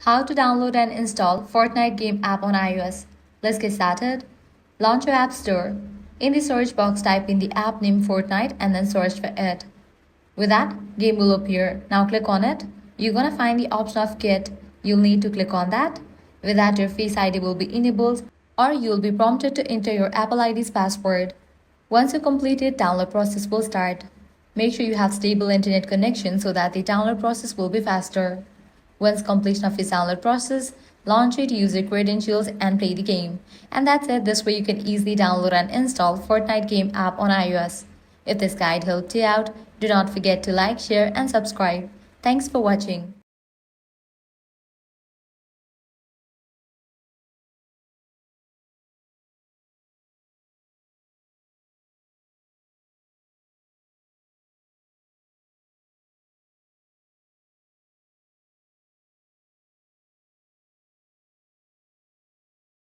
How to download and install Fortnite game app on iOS. Let's get started. Launch your App Store. In the search box, type in the app name Fortnite and then search for it. With that, game will appear. Now click on it. You're gonna find the option of Get. You'll need to click on that. With that, your Face ID will be enabled or you'll be prompted to enter your Apple ID's password. Once you complete it, download process will start. Make sure you have stable internet connection so that the download process will be faster. Once completion of its download process, launch it, use your credentials and play the game. And that's it. This way you can easily download and install Fortnite game app on iOS. If this guide helped you out, do not forget to like, share and subscribe. Thanks for watching.